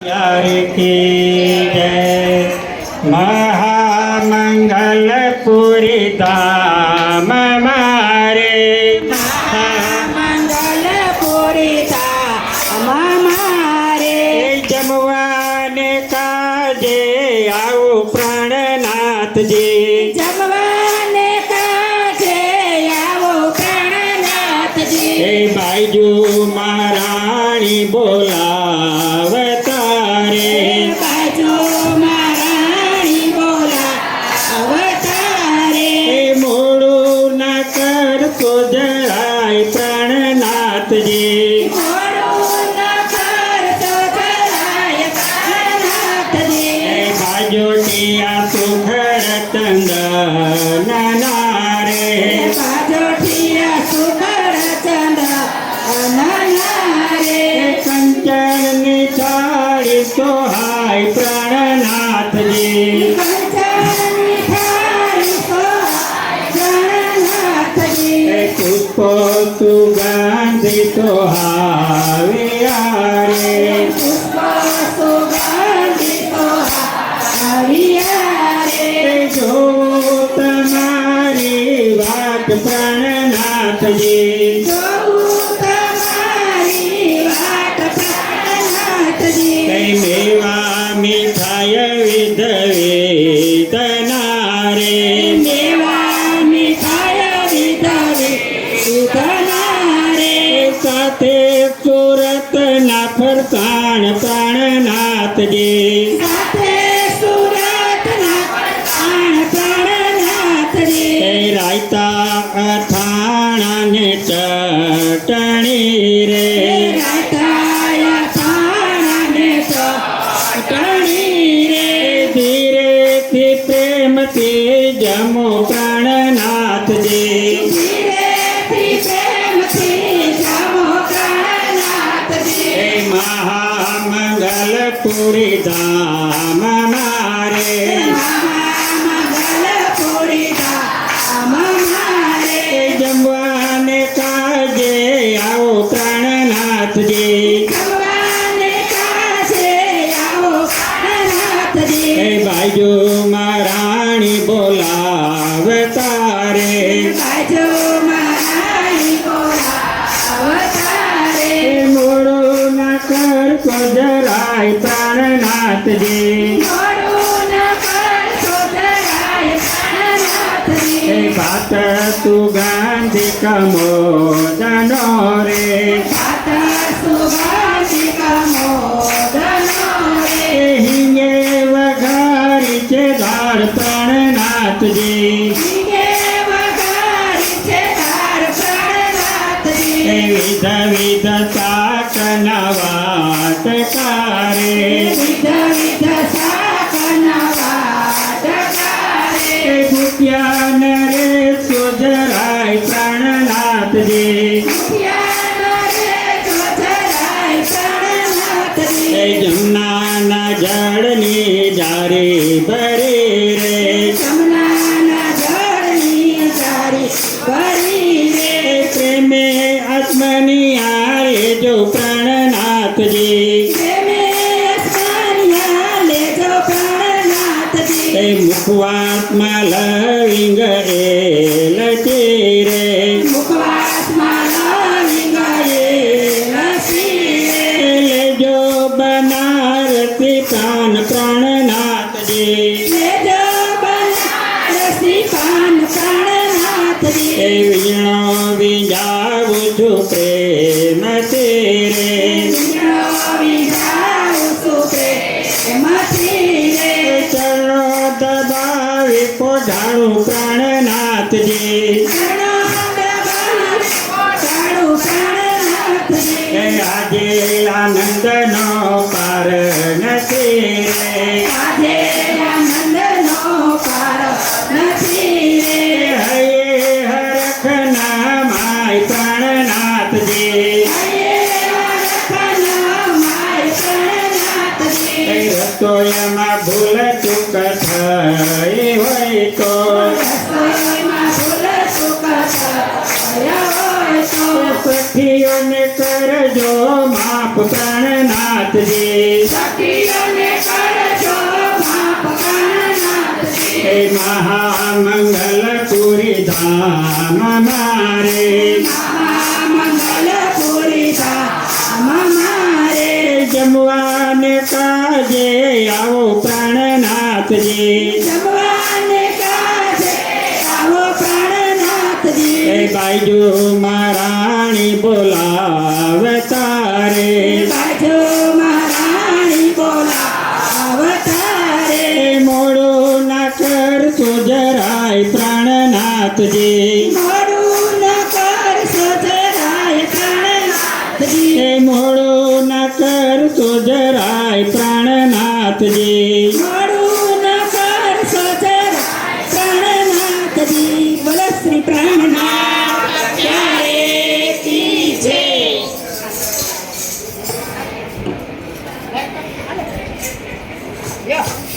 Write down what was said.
प्यार की जय। महामंगलपुरी धाम मारे, महामंगलपुरी धाम मारे। जमवाने काजे आओ प्राणनाथ जी, जमवाने काजे आओ प्राणनाथ जी। बाजू महाराणी बोलावता रे, बाजू महाराणी बोलावता रे। मोडू न करतो जराय प्राणनाथ जी, बाजोटिया सुखर चंदन नारे, बाजोटिया सुखर चंदन नारे। कंचन निछाड़ी सोहाय प्राणनाथ जी, पुष्पो सुगंधि सोहाविया रे, जो तुम्हारी बात प्राणनाथ जी, मेवा मिठाई विध वेदना रे, साथे सूरत ना फरसाण प्राणनाथ जी, रायता अथाणा ने चटणी रे, धीरे थी प्रेम थी जमो प्राणनाथ जी, महामंगलपुरी धाम मारे, जमवाने काजे आओ प्राणनाथ जी, बाजू महाराणी बोलावता रे, मोड़ो न कर को जराय प्राणनाथ जी, बात सुगंधि कमोदनो रे, हिंगे वघारी छे धार प्राणनाथ जी, विध विध साकना वाट कारे, भूत्यान रे सुजराय प्राणनाथ जी, जमुना न जड़नी जारी भरी रे, प्रेमे आत्मनिया रे जो प्राणनाथ जी, मुखवात्मा लविंग लटी रे, जो बनारसी कान प्राणनाथ जी, वीणो विजाऊ छु प्रेम तेरे, चरणो दबावी पोढ़ाणु प्राणनाथ जी, આજે આનંદનો પાર નથી રે, હૈયે હરખના માય પ્રાણનાથજી, રસોઈમાં ભૂલ ચૂક થઈ હોય તો સખીઓને કરજો માફ પ્રાણનાથજી, મહામંગલપુરી ધામ મારે મંગલપુરી ધામ મારે જમવાને કાજે આવો પ્રાણનાથજી જમવાને કાજે આવો પ્રાણનાથજી એ બાજુ મહારાણી બોલાવે તારે બાજુ મહારાણી બોલાવતારે એ મોડું ના કરશો જરાય પ્રાણનાથજી મોડું ન કરશો જરાય પ્રાણનાથજી એ મોડું ના કરશો જરાય પ્રાણનાથજી મોડું ન કરશો જરાય પ્રાણનાથજી બોલો શ્રી પ્રાણનાથ ક્યારે કી છે Yeah.